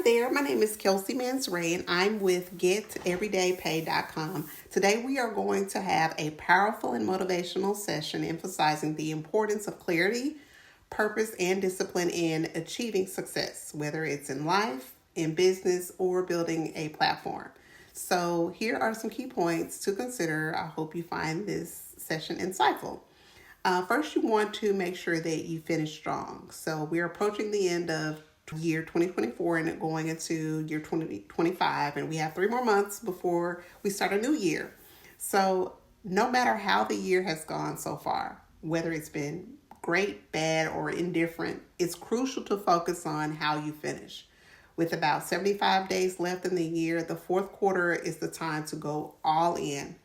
there, my name is Kelsey Mansray and I'm with GetEverydayPay.com. Today we are going to have a powerful and motivational session emphasizing the importance of clarity, purpose, and discipline in achieving success, whether it's in life, in business, or building a platform. So here are some key points to consider. I hope you find this session insightful. First, you want to make sure that you finish strong. So we're approaching the end of year 2024 and going into year 2025, and we have 3 more months before we start a new year. So no matter how the year has gone so far, whether it's been great, bad, or indifferent, it's crucial to focus on how you finish. With about 75 days left in the year, the fourth quarter is the time to go all in,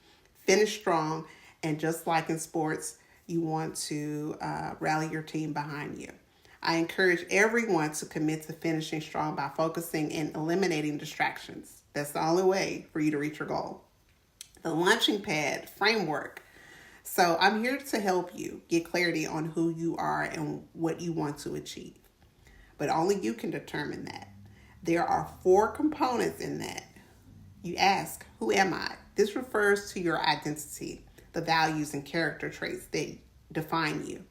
finish strong, and just like in sports, you want to rally your team behind you. I encourage everyone to commit to finishing strong by focusing and eliminating distractions. That's the only way for you to reach your goal. The launching pad framework. So I'm here to help you get clarity on who you are and what you want to achieve. But only you can determine that. There are 4 components in that. You ask, who am I? This refers to your identity, the values and character traits that define you.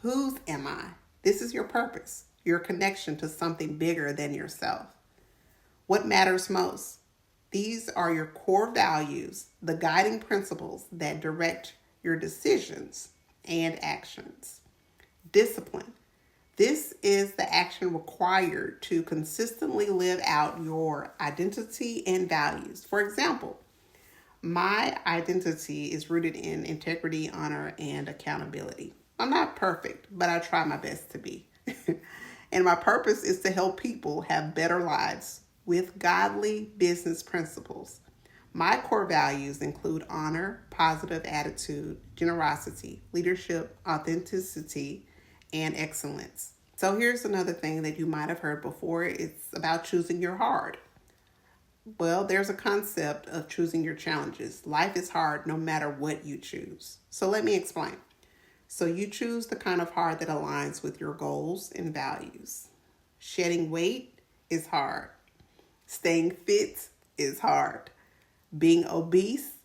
Whose am I? This is your purpose, your connection to something bigger than yourself. What matters most? These are your core values, the guiding principles that direct your decisions and actions. Discipline. This is the action required to consistently live out your identity and values. For example, my identity is rooted in integrity, honor, and accountability. I'm not perfect, but I try my best to be. And my purpose is to help people have better lives with godly business principles. My core values include honor, positive attitude, generosity, leadership, authenticity, and excellence. So here's another thing that you might have heard before. It's about choosing your hard. Well, there's a concept of choosing your challenges. Life is hard no matter what you choose. So let me explain. So you choose the kind of hard that aligns with your goals and values. Shedding weight is hard. Staying fit is hard. Being obese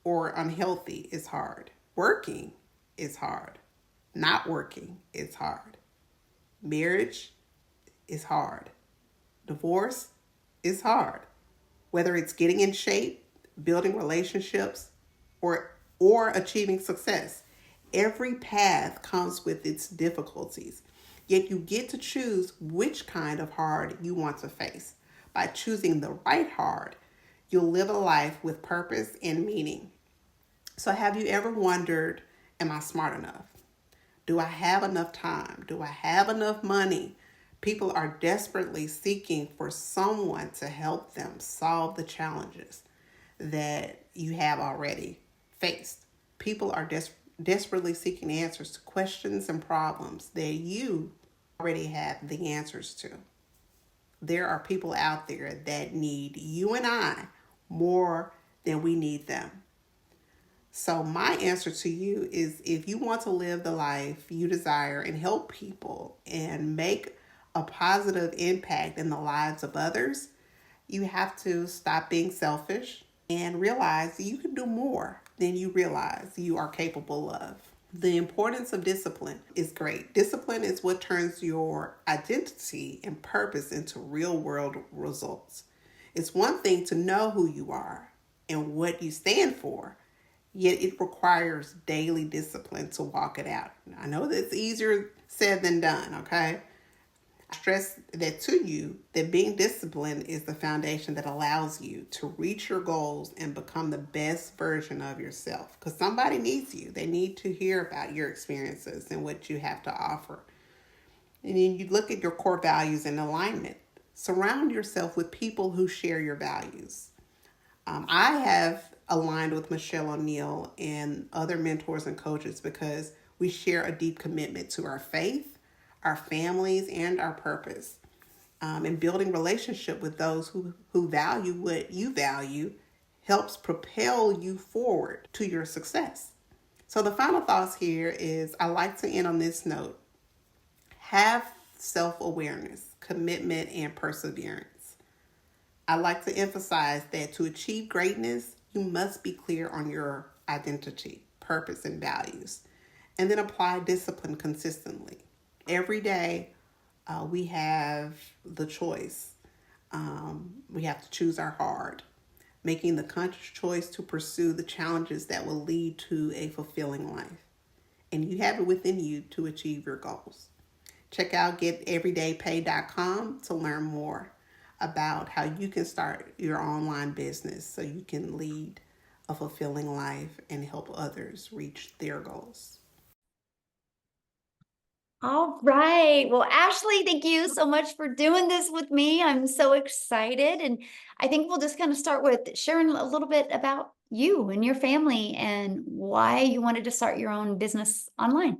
or unhealthy is hard. Working is hard. Not working is hard. Marriage is hard. Divorce is hard. Whether it's getting in shape, building relationships, or achieving success, every path comes with its difficulties. Yet you get to choose which kind of hard you want to face. By choosing the right hard, you'll live a life with purpose and meaning. So have you ever wondered, am I smart enough? Do I have enough time? Do I have enough money? People are desperately seeking for someone to help them solve the challenges that you have already faced. People are desperately seeking answers to questions and problems that you already have the answers to. There are people out there that need you and I more than we need them. So my answer to you is, if you want to live the life you desire and help people and make a positive impact in the lives of others, you have to stop being selfish and realize you can do more than you realize you are capable of. The importance of discipline is great. Discipline is what turns your identity and purpose into real world results. It's one thing to know who you are and what you stand for, yet it requires daily discipline to walk it out. I know that's easier said than done, okay? I stress that to you, that being disciplined is the foundation that allows you to reach your goals and become the best version of yourself. Because somebody needs you. They need to hear about your experiences and what you have to offer. And then you look at your core values in alignment. Surround yourself with people who share your values. I have aligned with Michelle O'Neill and other mentors and coaches because we share a deep commitment to our faith, our families, and our purpose. And building relationship with those who value what you value helps propel you forward to your success. So the final thoughts here is, I like to end on this note. Have self-awareness, commitment, and perseverance. I like to emphasize that to achieve greatness, you must be clear on your identity, purpose, and values, and then apply discipline consistently. Every day, we have the choice. We have to choose our heart, making the conscious choice to pursue the challenges that will lead to a fulfilling life. And you have it within you to achieve your goals. Check out geteverydaypay.com to learn more about how you can start your online business so you can lead a fulfilling life and help others reach their goals. All right. Well, Ashley, thank you so much for doing this with me. I'm so excited. And I think we'll just kind of start with sharing a little bit about you and your family and why you wanted to start your own business online.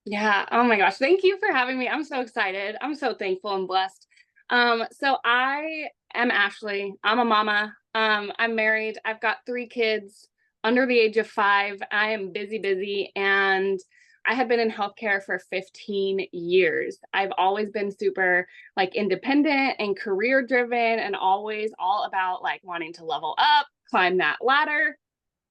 Yeah. Oh my gosh. Thank you for having me. I'm so excited. I'm so thankful and blessed. So I am Ashley. I'm a mama. I'm married. I've got 3 kids under the age of 5. I am busy, and I had been in healthcare for 15 years. I've always been super like independent and career driven and always all about like wanting to level up, climb that ladder.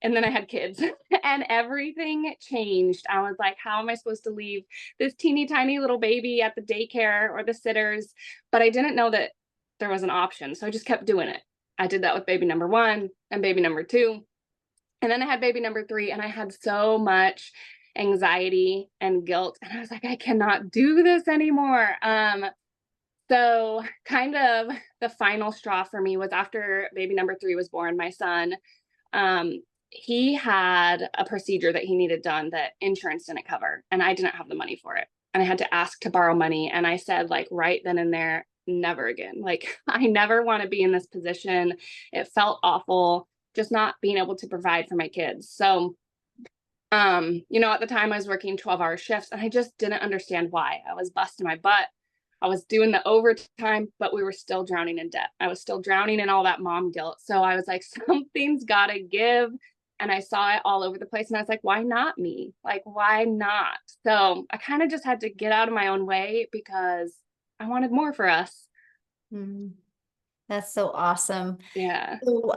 And then I had kids and everything changed. I was like, how am I supposed to leave this teeny tiny little baby at the daycare or the sitters? But I didn't know that there was an option. So I just kept doing it. I did that with baby number 1 and baby number 2. And then I had baby number 3, and I had so much anxiety and guilt. And I was like, I cannot do this anymore. So kind of the final straw for me was after baby number 3 was born, my son. Um, he had a procedure that he needed done that insurance didn't cover, and I didn't have the money for it. And I had to ask to borrow money. And I said, like, right then and there, never again. Like, I never want to be in this position. It felt awful just not being able to provide for my kids. So, at the time I was working 12-hour shifts, and I just didn't understand why. I was busting my butt. I was doing the overtime, but we were still drowning in debt. I was still drowning in all that mom guilt. So I was like, something's got to give. And I saw it all over the place. And I was like, why not me? Like, why not? So I kind of just had to get out of my own way because I wanted more for us. Mm, that's so awesome. Yeah. So,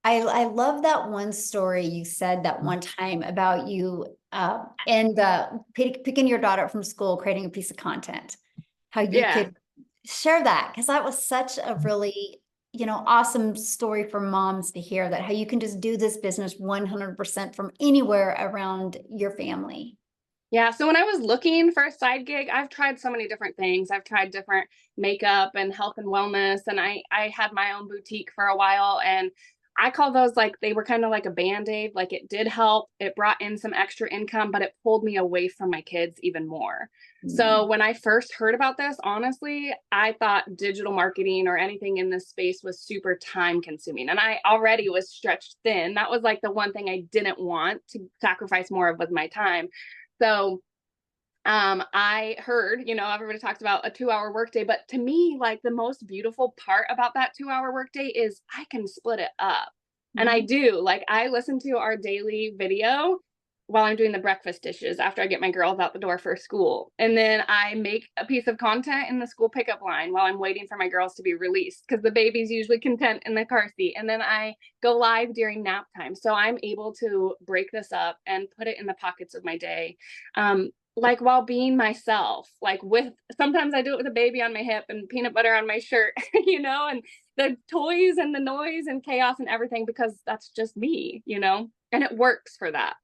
I love that one story you said that one time about you and picking your daughter up from school, creating a piece of content. How you Yeah. could share that, because that was such a really, awesome story for moms to hear, that how you can just do this business 100% from anywhere around your family. Yeah. So when I was looking for a side gig, I've tried so many different things. I've tried different makeup and health and wellness. And I had my own boutique for a while, and I call those like, they were kind of like a band-aid. Like, it did help. It brought in some extra income, but it pulled me away from my kids even more. So when I first heard about this, honestly, I thought digital marketing or anything in this space was super time consuming. And I already was stretched thin. That was like the one thing I didn't want to sacrifice more of with my time. So I heard, everybody talks about a 2-hour workday, but to me, like, the most beautiful part about that 2-hour workday is I can split it up. And I do. Like, I listen to our daily video while I'm doing the breakfast dishes after I get my girls out the door for school. And then I make a piece of content in the school pickup line while I'm waiting for my girls to be released, because the baby's usually content in the car seat. And then I go live during nap time. So I'm able to break this up and put it in the pockets of my day. Like, while being myself, like, with, sometimes I do it with a baby on my hip and peanut butter on my shirt, and the toys and the noise and chaos and everything, because that's just me, and it works for that.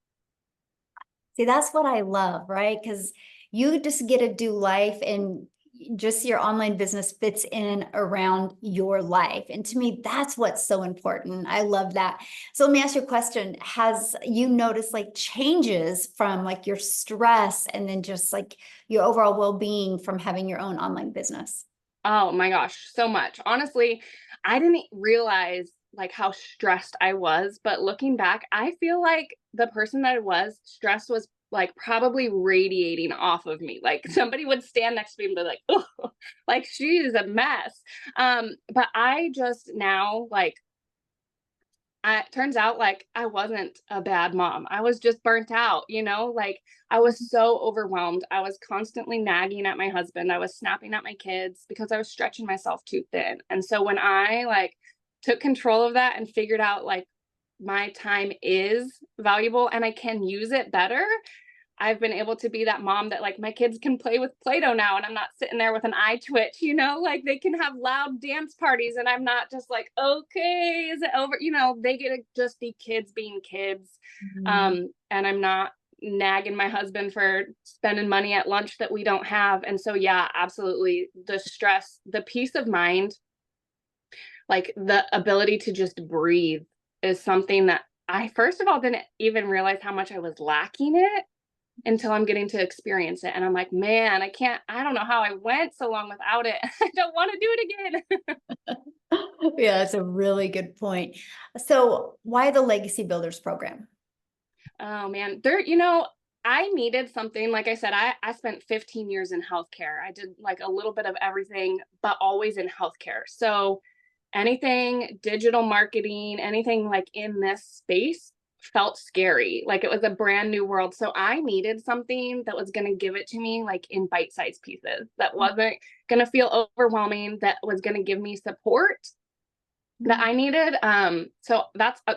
See, that's what I love, right? Because you just get to do life, and just your online business fits in around your life. And to me, that's what's so important. I love that. So let me ask you a question. Has you noticed like changes from like your stress and then just like your overall well-being from having your own online business? Oh my gosh, so much. Honestly, I didn't realize like how stressed I was, but looking back, I feel like the person that I was, stress was like probably radiating off of me. Like, somebody would stand next to me and be like, oh, like, she is a mess. But I just now, like, turns out like I wasn't a bad mom. I was just burnt out, like I was so overwhelmed. I was constantly nagging at my husband. I was snapping at my kids because I was stretching myself too thin. And so when I like took control of that and figured out like my time is valuable and I can use it better, I've been able to be that mom that like my kids can play with Play-Doh now and I'm not sitting there with an eye twitch, like they can have loud dance parties and I'm not just like, okay, is it over? They get to just be kids being kids. Mhm. And I'm not nagging my husband for spending money at lunch that we don't have. And so, yeah, absolutely. The stress, the peace of mind, like the ability to just breathe is something that I, first of all, didn't even realize how much I was lacking it until I'm getting to experience it. And I'm like, man, I don't know how I went so long without it. I don't want to do it again. Yeah, that's a really good point. So why the Legacy Builders program? Oh man, I needed something. Like I said, I spent 15 years in healthcare. I did like a little bit of everything, but always in healthcare. So anything digital marketing, anything like in this space felt scary. Like it was a brand new world. So I needed something that was going to give it to me like in bite-sized pieces, that wasn't going to feel overwhelming, that was going to give me support that I needed. So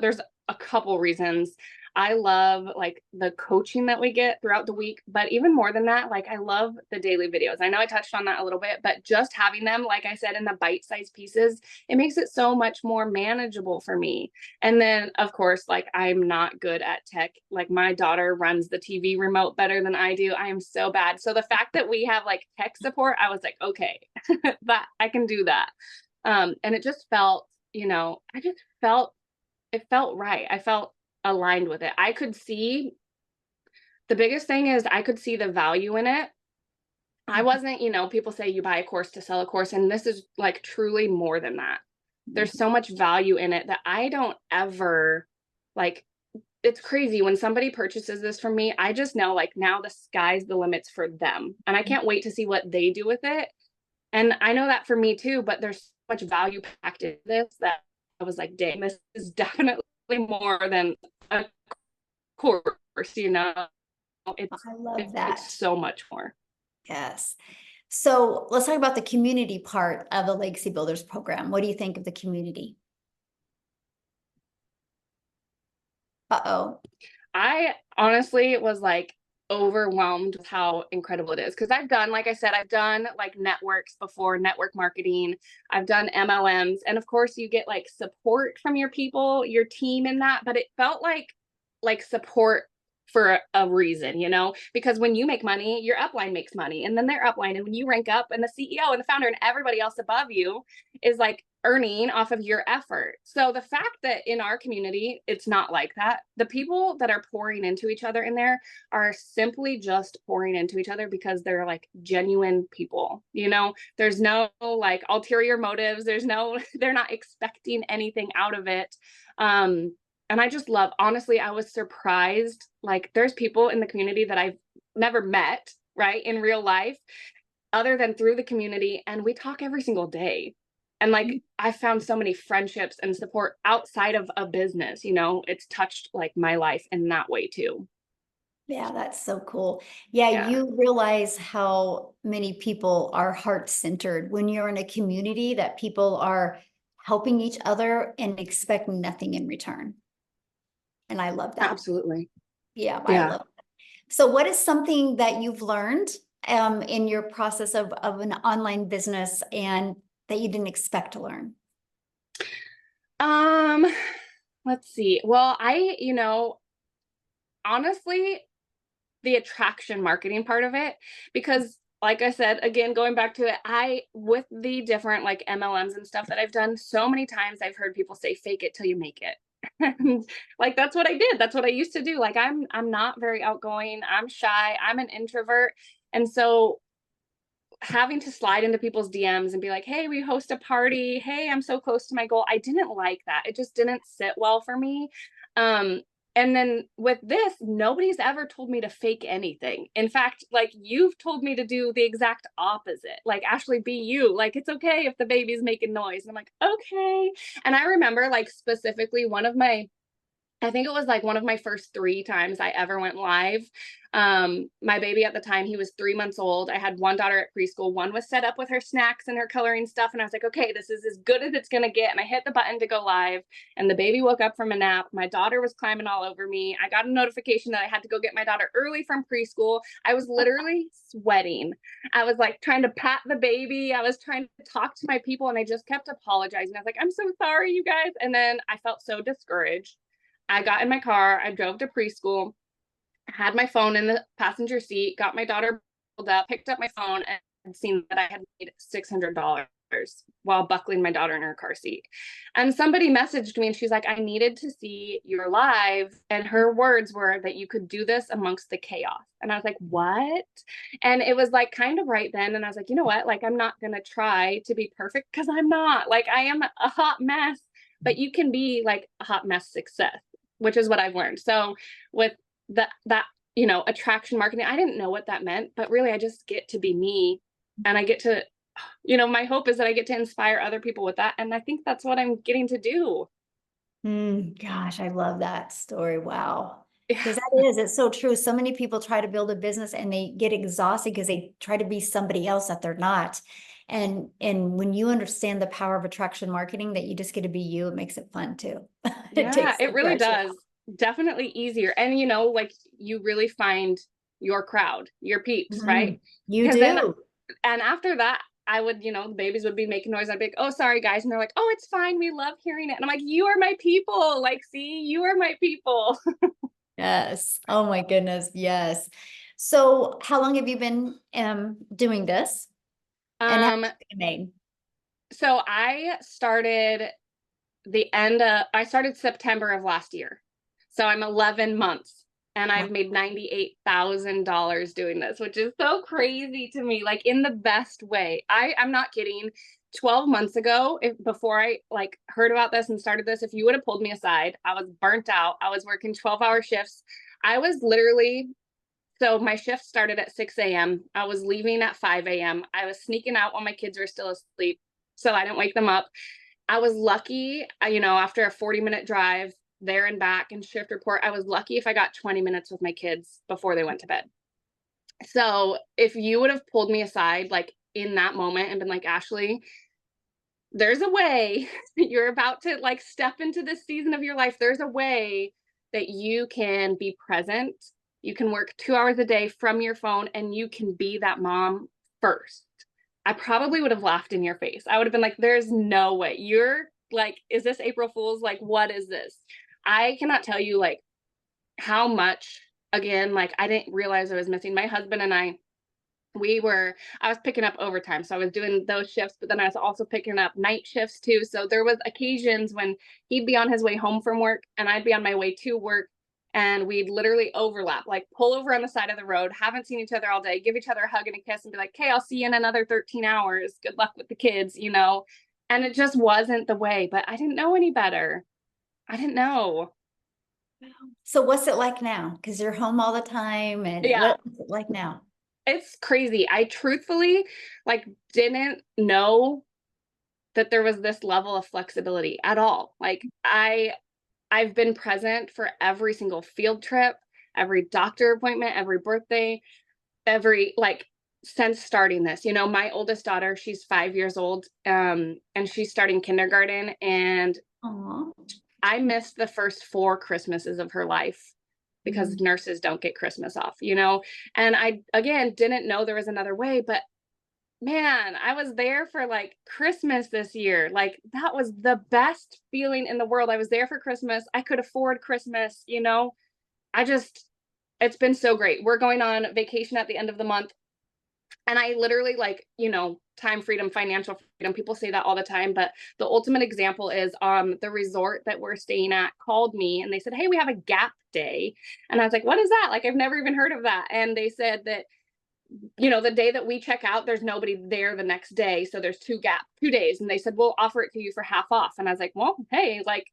there's a couple reasons. I love like the coaching that we get throughout the week, but even more than that, like I love the daily videos. I know I touched on that a little bit, but just having them, like I said, in the bite-sized pieces, it makes it so much more manageable for me. And then of course, like I'm not good at tech. Like my daughter runs the TV remote better than I do. I am so bad. So the fact that we have like tech support, I was like, okay, that I can do that. And it just felt, it felt right. I felt aligned with it. The biggest thing is I could see the value in it. I wasn't, people say you buy a course to sell a course, and this is like truly more than that. There's so much value in it that I don't ever like. It's crazy when somebody purchases this from me. I just know like now the sky's the limits for them, and I can't wait to see what they do with it. And I know that for me too, but there's so much value packed in this that I was like, dang, this is definitely more than a course, It's I love it's that. so much more. Yes. So let's talk about the community part of the Legacy Builders program. What do you think of the community? Uh-oh. I honestly was like overwhelmed with how incredible it is because like I said, I've done like networks before, network marketing. I've done MLMs, and of course, you get like support from your people, your team in that. But it felt like support for a reason, because when you make money, your upline makes money, and then their upline, and when you rank up, and the CEO and the founder and everybody else above you is like earning off of your effort. So the fact that in our community, it's not like that. The people that are pouring into each other in there are simply just pouring into each other because they're like genuine people. There's no like ulterior motives. They're not expecting anything out of it. And I just love, honestly, I was surprised. Like there's people in the community that I've never met, right, in real life, other than through the community. And we talk every single day. And like I found so many friendships and support outside of a business, it's touched like my life in that way too. Yeah, that's so cool. Yeah, Yeah, you realize how many people are heart-centered when you're in a community that people are helping each other and expecting nothing in return. And I love that. absolutely. Yeah, I Yeah. love it. So what is something that you've learned in your process of an online business and that you didn't expect to learn? Um, let's see. Well, honestly, the attraction marketing part of it, because like I said, again, going back to it, with the different like MLMs and stuff that I've done, so many times I've heard people say, fake it till you make it. And like, that's what I did. That's what I used to do. Like, I'm not very outgoing. I'm shy. I'm an introvert. And so having to slide into people's DMs and be like, hey, we host a party. Hey, I'm so close to my goal. I didn't like that. It just didn't sit well for me. And then with this, nobody's ever told me to fake anything. In fact, like you've told me to do the exact opposite. Like, Ashley, be you. Like, it's okay if the baby's making noise. And I'm like, okay. And I remember like specifically I think it was like one of my first 3 times I ever went live. My baby at the time, he was 3 months old. I had one daughter at preschool. One was set up with her snacks and her coloring stuff. And I was like, okay, this is as good as it's going to get. And I hit the button to go live. And the baby woke up from a nap. My daughter was climbing all over me. I got a notification that I had to go get my daughter early from preschool. I was literally sweating. I was like trying to pat the baby. I was trying to talk to my people. And I just kept apologizing. I was like, I'm so sorry, you guys. And then I felt so discouraged. I got in my car, I drove to preschool, had my phone in the passenger seat, got my daughter pulled up, picked up my phone, and seen that I had made $600 while buckling my daughter in her car seat. And somebody messaged me and she's like, I needed to see your live. And her words were that you could do this amongst the chaos. And I was like, what? And it was like kind of right then. And I was like, you know what? Like, I'm not going to try to be perfect because I'm not. Like, I am a hot mess, but you can be like a hot mess success, which is what I've learned. So with that, you know, attraction marketing, I didn't know what that meant, but really I just get to be me and I get to, you know, my hope is that I get to inspire other people with that. And I think that's what I'm getting to do. Gosh, I love that story. Wow. Because it's so true. So many people try to build a business and they get exhausted because they try to be somebody else that they're not. And when you understand the power of attraction marketing, that you just get to be you, it makes it fun too. Yeah, it really does. Definitely easier. And you know, like you really find your crowd, your peeps, right? You do. And after that, I would, you know, the babies would be making noise. I'd be like, oh, sorry, guys. And they're like, oh, it's fine. We love hearing it. And I'm like, you are my people. Like, see, you are my people. Yes. Oh my goodness. Yes. So how long have you been doing this? And how much have you made? So I started September of last year. So I'm 11 months and I've made $98,000 doing this, which is so crazy to me, like in the best way. I'm not kidding. 12 months ago, before I like heard about this and started this, if you would have pulled me aside, I was burnt out. I was working 12-hour shifts. I was literally, so my shift started at 6 a.m. I was leaving at 5 a.m. I was sneaking out while my kids were still asleep, so I didn't wake them up. I was lucky, you know, after a 40-minute drive there and back and shift report, I was lucky if I got 20 minutes with my kids before they went to bed. So if you would have pulled me aside, like in that moment and been like, Ashley, there's a way you're about to like step into this season of your life. There's a way that you can be present. You can work 2 hours a day from your phone and you can be that mom first. I probably would have laughed in your face. I would have been like, there's no way. You're like, is this April Fool's? Like, what is this? I cannot tell you like how much, again, like I didn't realize I was missing. My husband and I was picking up overtime. So I was doing those shifts, but then I was also picking up night shifts too. So there was occasions when he'd be on his way home from work and I'd be on my way to work and we'd literally overlap, like pull over on the side of the road, haven't seen each other all day, give each other a hug and a kiss and be like, okay, I'll see you in another 13 hours. Good luck with the kids, you know? And it just wasn't the way, but I didn't know any better. I didn't know. So what's it like now? Because you're home all the time, and what's it like now? It's crazy. I truthfully like didn't know that there was this level of flexibility at all. Like I've been present for every single field trip, every doctor appointment, every birthday, every like since starting this. You know, my oldest daughter, she's 5 years old, and she's starting kindergarten, and Aww. I missed the first 4 Christmases of her life because nurses don't get Christmas off, you know? And I, again, didn't know there was another way, but man, I was there for like Christmas this year. Like that was the best feeling in the world. I was there for Christmas. I could afford Christmas, you know? It's been so great. We're going on vacation at the end of the month. And I literally like, you know, time freedom, financial freedom. People say that all the time, but the ultimate example is the resort that we're staying at called me and they said, hey, we have a gap day. And I was like, what is that? Like, I've never even heard of that. And they said that, you know, the day that we check out, there's nobody there the next day. So there's 2 days. And they said, we'll offer it to you for half off. And I was like, well, hey, like,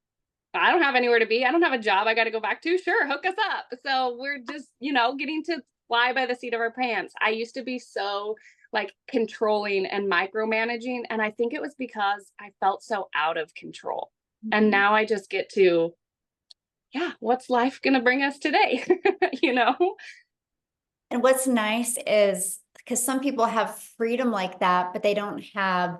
I don't have anywhere to be. I don't have a job I got to go back to. Sure, hook us up. So we're just, getting to fly by the seat of our pants. I used to be so like controlling and micromanaging. And I think it was because I felt so out of control. And now I just get to, yeah, what's life going to bring us today? you know? And what's nice is because some people have freedom like that, but they don't have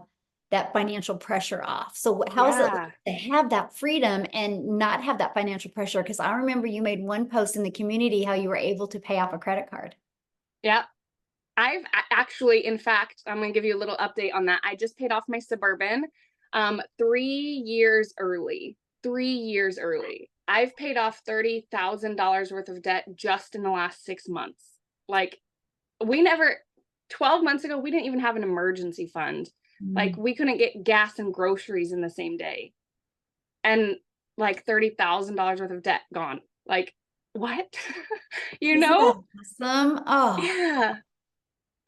that financial pressure off. So how is it Yeah. to have that freedom and not have that financial pressure? Because I remember you made one post in the community how you were able to pay off a credit card. Yeah. Actually, in fact, I'm going to give you a little update on that. I just paid off my Suburban 3 years early. 3 years early. I've paid off $30,000 worth of debt just in the last 6 months. Like, 12 months ago, we didn't even have an emergency fund. Like, we couldn't get gas and groceries in the same day. And like $30,000 worth of debt gone. Like, what? Isn't that awesome? Oh, Yeah.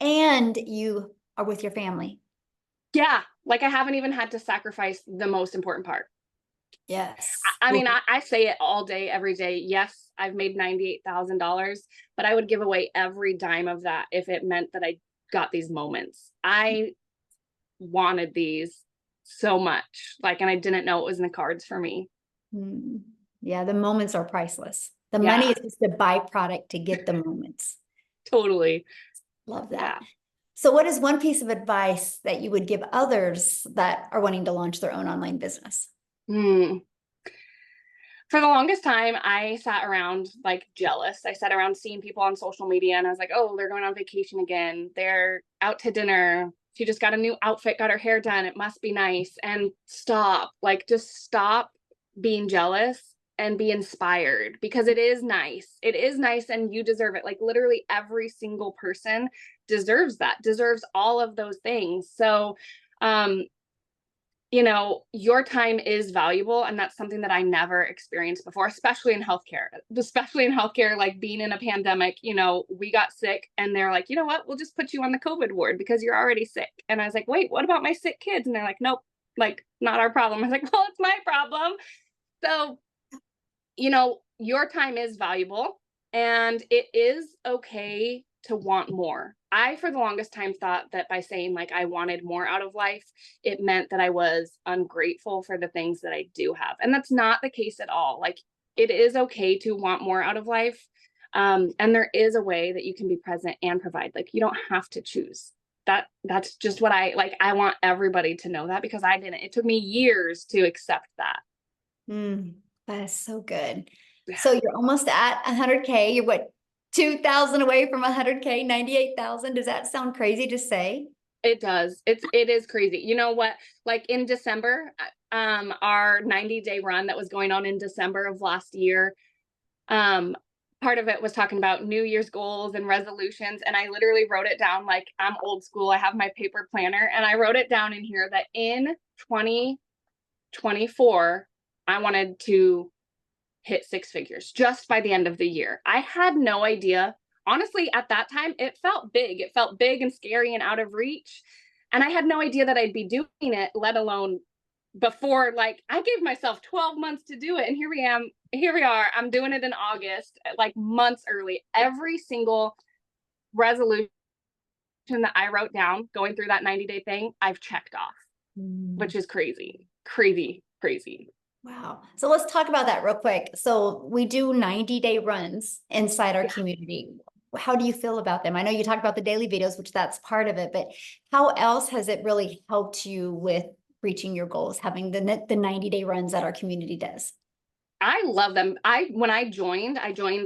and you are with your family. Yeah. Like, I haven't even had to sacrifice the most important part. Yes. I mean, I say it all day, every day. Yes, I've made $98,000, but I would give away every dime of that if it meant that I got these moments. I wanted these so much, like, and I didn't know it was in the cards for me. Yeah, the moments are priceless. The Yeah. money is just a byproduct to get the moments. Totally. Love that. Yeah. So what is one piece of advice that you would give others that are wanting to launch their own online business? For the longest time, I sat around like jealous. I sat around seeing people on social media and I was like, oh, they're going on vacation again. They're out to dinner. She just got a new outfit, got her hair done. It must be nice. And just stop being jealous and be inspired, because it is nice. It is nice and you deserve it. Like, literally every single person deserves that, deserves all of those things. So, your time is valuable. And that's something that I never experienced before, especially in healthcare, like being in a pandemic. We got sick and they're like, you know what, we'll just put you on the COVID ward because you're already sick. And I was like, wait, what about my sick kids? And they're like, nope, like, not our problem. I was like, well, it's my problem. So, your time is valuable and it is okay to want more. I, for the longest time, thought that by saying like I wanted more out of life, it meant that I was ungrateful for the things that I do have. And that's not the case at all. Like, it is okay to want more out of life. And there is a way that you can be present and provide. Like, you don't have to choose. That's just what I like. I want everybody to know that, because I didn't. It took me years to accept that. That is so good. Yeah. So you're almost at 100K. You're what, 2,000 away from 100K, 98,000. Does that sound crazy to say? It does. It is crazy. You know what? Like, in December, our 90-day run that was going on in December of last year, part of it was talking about New Year's goals and resolutions. And I literally wrote it down. Like, I'm old school. I have my paper planner and I wrote it down in here that in 2024, I wanted to hit 6 figures just by the end of the year. I had no idea. Honestly, at that time, it felt big. It felt big and scary and out of reach. And I had no idea that I'd be doing it, let alone before. Like, I gave myself 12 months to do it. And here we are. I'm doing it in August, like months early. Every single resolution that I wrote down going through that 90-day thing, I've checked off, which is crazy, crazy, crazy. Wow. So let's talk about that real quick. So we do 90-day runs inside our community. How do you feel about them? I know you talked about the daily videos, which that's part of it, but how else has it really helped you with reaching your goals, having the 90-day runs that our community does? I love them. When I joined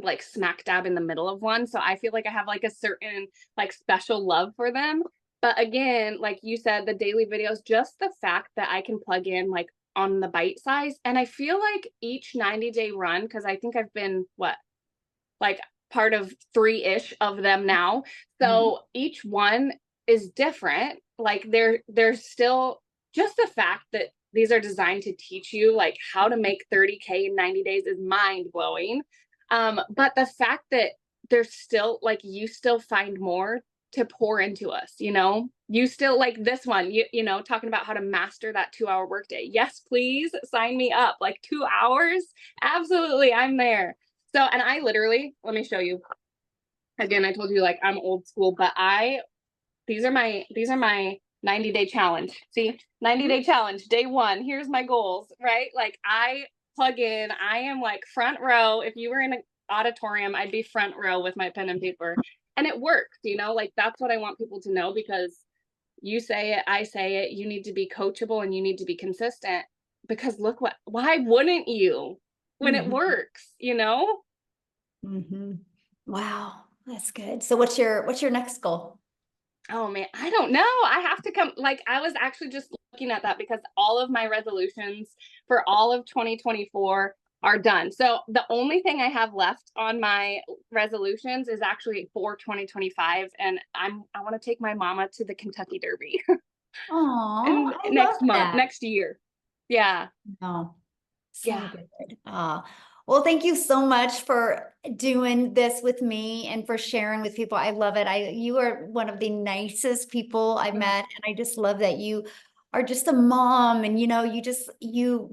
like smack dab in the middle of one. So I feel like I have like a certain like special love for them. But again, like you said, the daily videos, just the fact that I can plug in like on the bite size. And I feel like each 90-day run, because I think I've been like part of 3-ish of them now. So each one is different. Like, there's still just the fact that these are designed to teach you like how to make 30K in 90 days is mind blowing. But the fact that there's still like, you still find more to pour into us, you know? You still like this one, you know, talking about how to master that 2-hour workday. Yes, please sign me up. Like 2 hours? Absolutely, I'm there. So, and I literally, let me show you. Again, I told you like I'm old school, but these are my 90-day challenge. See, 90-day challenge, day 1. Here's my goals, right? Like I plug in, I am like front row. If you were in an auditorium, I'd be front row with my pen and paper. And it worked, you know, like that's what I want people to know, because you say it, I say it, you need to be coachable and you need to be consistent, because look why wouldn't you when it works, you know? Wow, that's good. So what's your next goal? Oh man, I don't know. I have to come, like, I was actually just looking at that because all of my resolutions for all of 2024 are done. So the only thing I have left on my resolutions is actually for 2025. And I want to take my mama to the Kentucky Derby Oh, and I love next month, that. next year. Yeah. Oh, so Yeah. good. Well, thank you so much for doing this with me and for sharing with people. I love it. You are one of the nicest people I've met, and I just love that you are just a mom, and you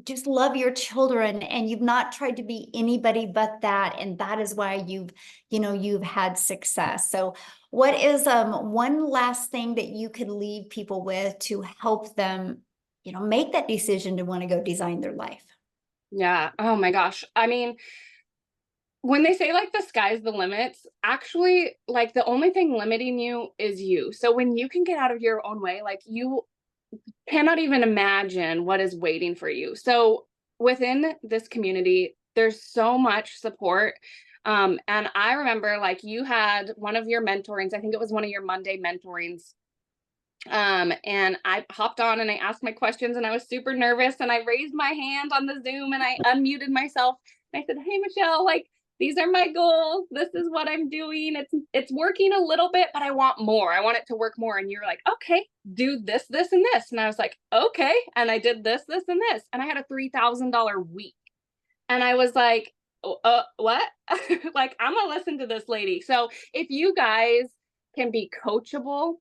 just love your children, and you've not tried to be anybody but that, and that is why you've had success. So what is one last thing that you could leave people with to help them, make that decision to want to go design their life? Yeah. Oh my gosh. I mean, when they say like the sky's the limits, actually, like the only thing limiting you is you. So when you can get out of your own way, like you cannot even imagine what is waiting for you. So within this community, there's so much support. And I remember like you had one of your mentorings, I think it was one of your Monday mentorings. And I hopped on and I asked my questions, and I was super nervous, and I raised my hand on the Zoom and I unmuted myself. And I said, "Hey, Michelle, like these are my goals. This is what I'm doing. It's working a little bit, but I want more. I want it to work more." And you're like, "Okay, do this, this, and this." And I was like, "Okay." And I did this, this, and this. And I had a $3,000 week. And I was like, what? Like, I'm gonna listen to this lady. So if you guys can be coachable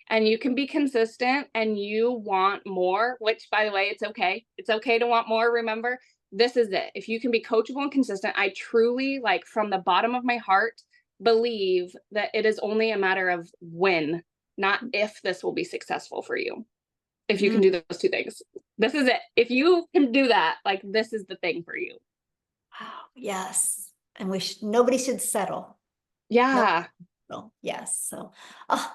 and you can be consistent and you want more, which by the way, it's okay. It's okay to want more. Remember, this is it. If you can be coachable and consistent, I truly, like from the bottom of my heart, believe that it is only a matter of when, not if this will be successful for you. If you can do those two things, this is it. If you can do that, like this is the thing for you. Wow, yes. And nobody should settle. Yeah. No. Yes. So,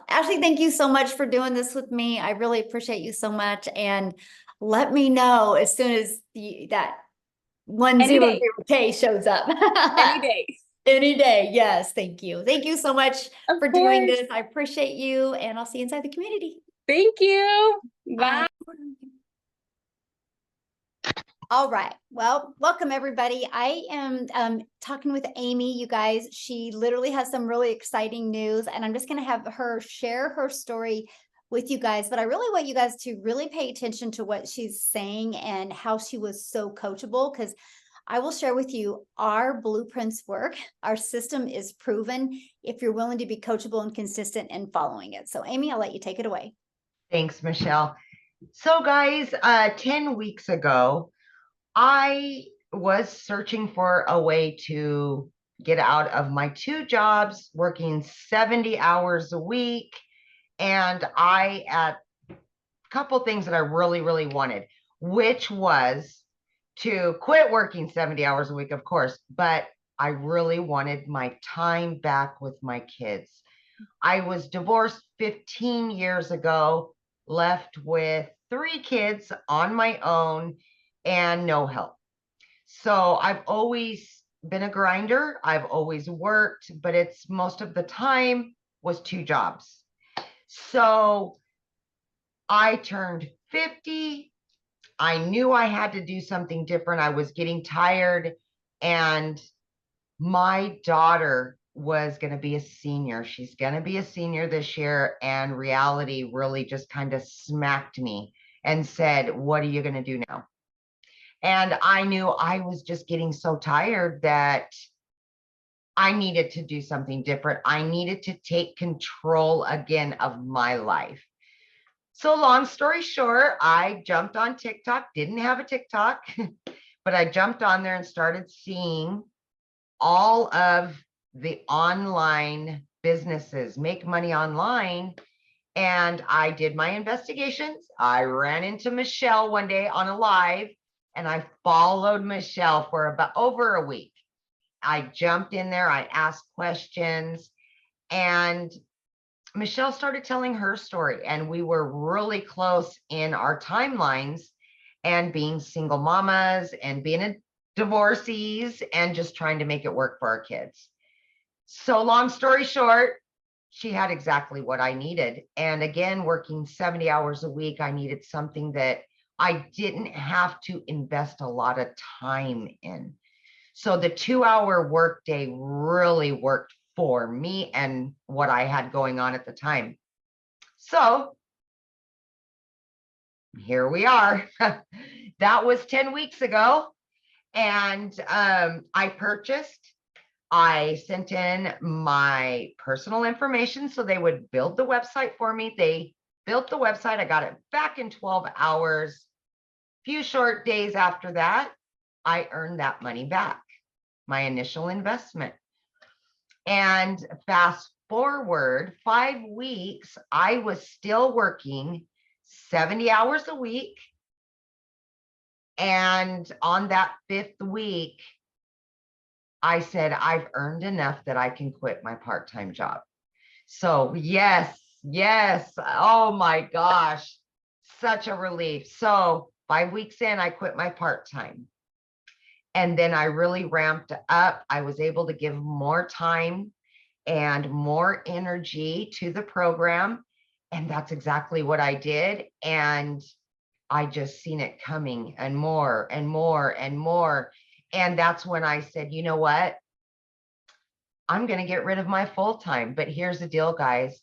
Ashley, thank you so much for doing this with me. I really appreciate you so much. And let me know as soon as that Any day. 100K shows up. Any day. Any day. Yes. Thank you. Thank you so much Of for doing course. this. I appreciate you, and I'll see you inside the community. Thank you. Bye. All right. Well, welcome everybody. I am talking with Amy, you guys. She literally has some really exciting news, and I'm just going to have her share her story with you guys. But I really want you guys to really pay attention to what she's saying and how she was so coachable, because I will share with you our blueprints work. Our system is proven if you're willing to be coachable and consistent in following it. So Amy, I'll let you take it away. Thanks, Michelle. So guys, 10 weeks ago, I was searching for a way to get out of my 2 jobs, working 70 hours a week. And I had a couple things that I really, really wanted, which was to quit working 70 hours a week, of course, but I really wanted my time back with my kids. I was divorced 15 years ago, left with 3 kids on my own and no help. So I've always been a grinder. I've always worked, but it's most of the time was 2 jobs. So I turned 50. I knew I had to do something different. I was getting tired, and my daughter was going to be a senior. She's going to be a senior this year, and reality really just kind of smacked me and said, "What are you going to do now?" And I knew I was just getting so tired that I needed to do something different. I needed to take control again of my life. So long story short, I jumped on TikTok, didn't have a TikTok, but I jumped on there and started seeing all of the online businesses make money online. And I did my investigations. I ran into Michelle one day on a live and I followed Michelle for about over a week. I jumped in there, I asked questions, and Michelle started telling her story, and we were really close in our timelines and being single mamas and being a divorcees and just trying to make it work for our kids. So long story short, she had exactly what I needed. And again, working 70 hours a week, I needed something that I didn't have to invest a lot of time in. So the 2-hour workday really worked for me and what I had going on at the time. So here we are. That was 10 weeks ago. And I sent in my personal information so they would build the website for me. They built the website. I got it back in 12 hours. Few short days after that, I earned that money back, my initial investment. And fast forward 5 weeks, I was still working 70 hours a week. And on that 5th week, I said, I've earned enough that I can quit my part-time job. So yes. Oh my gosh, such a relief. So 5 weeks in, I quit my part-time. And then I really ramped up. I was able to give more time and more energy to the program. And that's exactly what I did. And I just seen it coming and more and more and more. And that's when I said, you know what? I'm going to get rid of my full-time. But here's the deal, guys.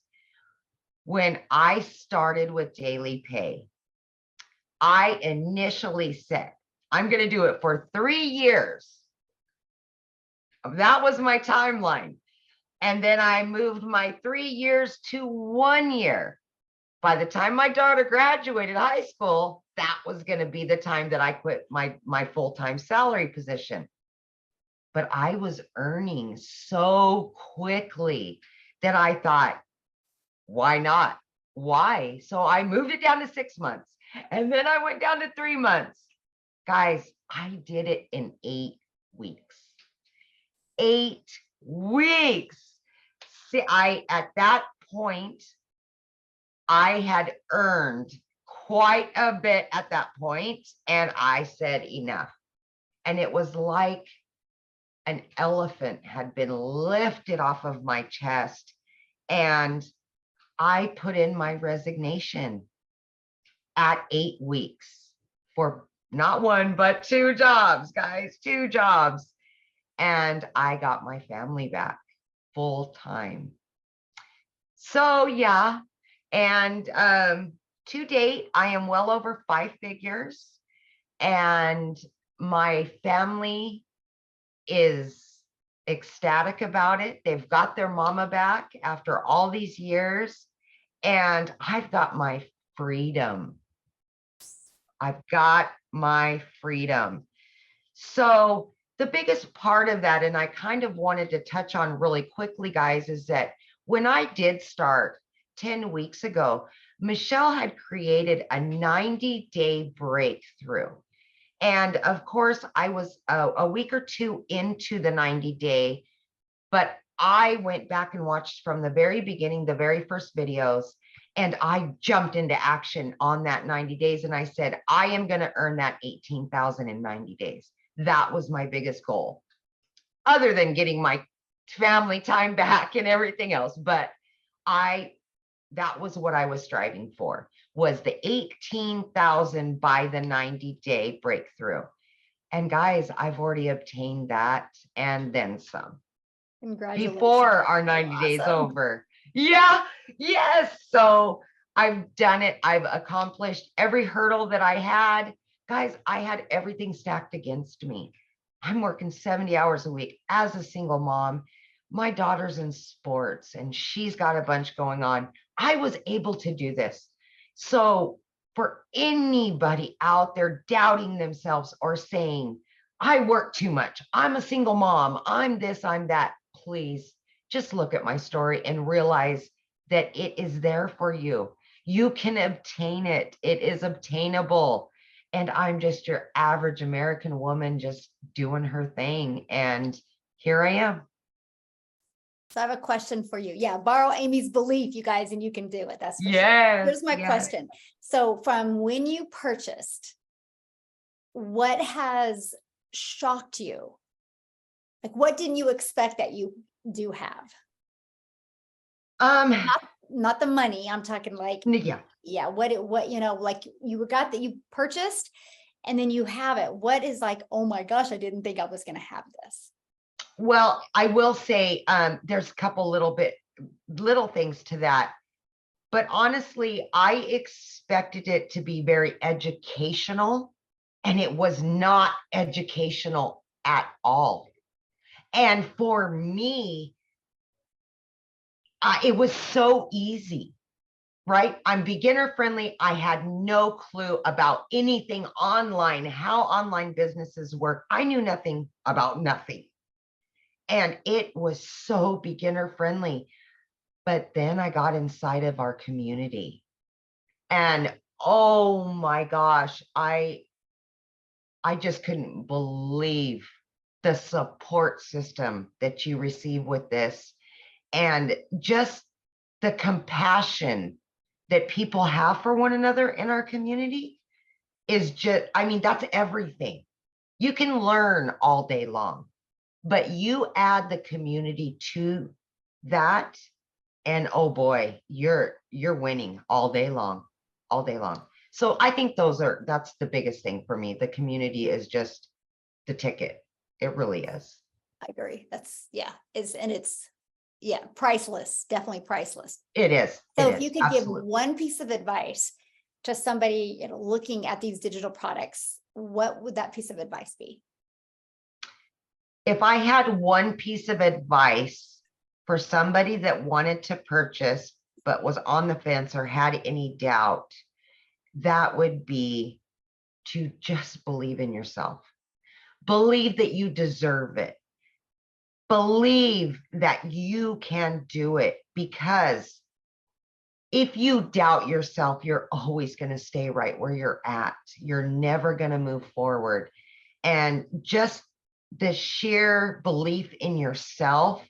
When I started with daily pay, I initially said, I'm going to do it for 3 years. That was my timeline. And then I moved my 3 years to 1 year. By the time my daughter graduated high school, that was going to be the time that I quit my full-time salary position. But I was earning so quickly that I thought, why not? Why? So I moved it down to 6 months. And then I went down to 3 months. Guys, I did it in 8 weeks. 8 weeks. See, at that point, I had earned quite a bit at that point, and I said enough. And it was like an elephant had been lifted off of my chest, and I put in my resignation at 8 weeks for not one, but 2 jobs, guys, 2 jobs. And I got my family back full time. So yeah. And to date, I am well over 5 figures, and my family is ecstatic about it. They've got their mama back after all these years, and I've got my freedom. I've got my freedom. So the biggest part of that, and I kind of wanted to touch on really quickly, guys, is that when I did start 10 weeks ago, Michelle had created a 90-day breakthrough. And of course, I was a week or 2 into the 90-day, but I went back and watched from the very beginning, the very first videos, and I jumped into action on that 90 days. And I said, I am going to earn that 18,000 in 90 days. That was my biggest goal, other than getting my family time back and everything else. But that was what I was striving for, was the 18,000 by the 90-day breakthrough. And guys, I've already obtained that and then some. Congratulations. Before our 90 days over. Yeah, yes. So I've done it. I've accomplished every hurdle that I had. Guys, I had everything stacked against me. I'm working 70 hours a week as a single mom, my daughter's in sports and she's got a bunch going on. I was able to do this. So for anybody out there doubting themselves or saying, I work too much, I'm a single mom, I'm this, I'm that, please just look at my story and realize that it is there for you. You can obtain it. It is obtainable. And I'm just your average American woman just doing her thing. And here I am. So I have a question for you. Yeah, borrow Amy's belief, you guys, and you can do it. That's for sure. Yes. Here's my question. So from when you purchased, what has shocked you? Like, what didn't you expect that you do have? Not the money. I'm talking like, yeah. What, you know, like you got that you purchased and then you have it. What is like, oh my gosh, I didn't think I was going to have this. Well, I will say there's a couple little things to that. But honestly, I expected it to be very educational, and it was not educational at all. And for me, it was so easy, right? I'm beginner friendly. I had no clue about anything online, how online businesses work. I knew nothing about nothing. And it was so beginner friendly. But then I got inside of our community and oh my gosh, I just couldn't believe the support system that you receive with this, and just the compassion that people have for one another in our community is just, I mean, that's everything. You can learn all day long, but you add the community to that, and oh boy, you're winning all day long. So I think that's the biggest thing for me. The community is just the ticket. It really is. I agree. That's it's priceless, definitely priceless. It is. So if you could give one piece of advice to somebody, you know, looking at these digital products, what would that piece of advice be? If I had one piece of advice for somebody that wanted to purchase but was on the fence or had any doubt, that would be to just believe in yourself. Believe that you deserve it. Believe that you can do it, because if you doubt yourself, you're always going to stay right where you're at. You're never going to move forward. And just the sheer belief in yourself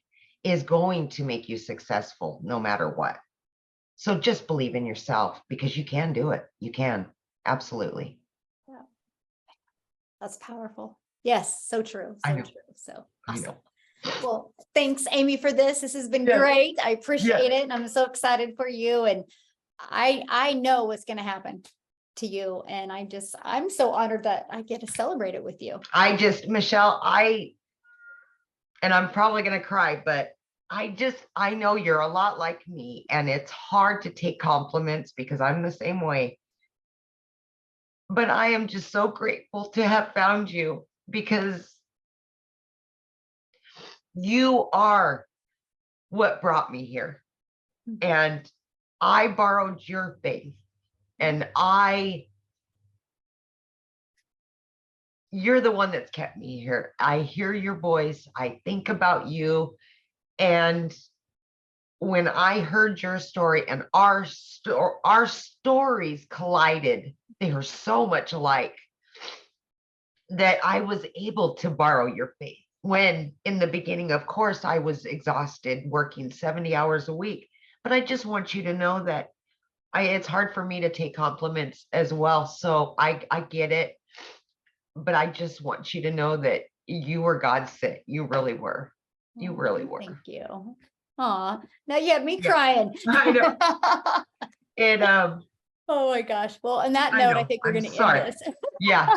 is going to make you successful no matter what. So just believe in yourself, because you can do it. You can. Absolutely. Yeah. That's powerful. Yes, so true. So true. So awesome. Well, thanks, Amy, for this. This has been great. I appreciate it. And I'm so excited for you. And I know what's going to happen to you. And I'm so honored that I get to celebrate it with you. Michelle, and I'm probably going to cry, but I know you're a lot like me, and it's hard to take compliments because I'm the same way. But I am just so grateful to have found you, because you are what brought me here. And I borrowed your faith, and you're the one that's kept me here. I hear your voice. I think about you. And when I heard your story and our stories collided, they were so much alike, that I was able to borrow your faith. When in the beginning, of course, I was exhausted working 70 hours a week. But I just want you to know that it's hard for me to take compliments as well. So I get it. But I just want you to know that you were God sent. You really were. You really were. Thank you. Aw, now you have me crying. I know. And oh my gosh. Well, on that note, I think we're going to end this. Yeah.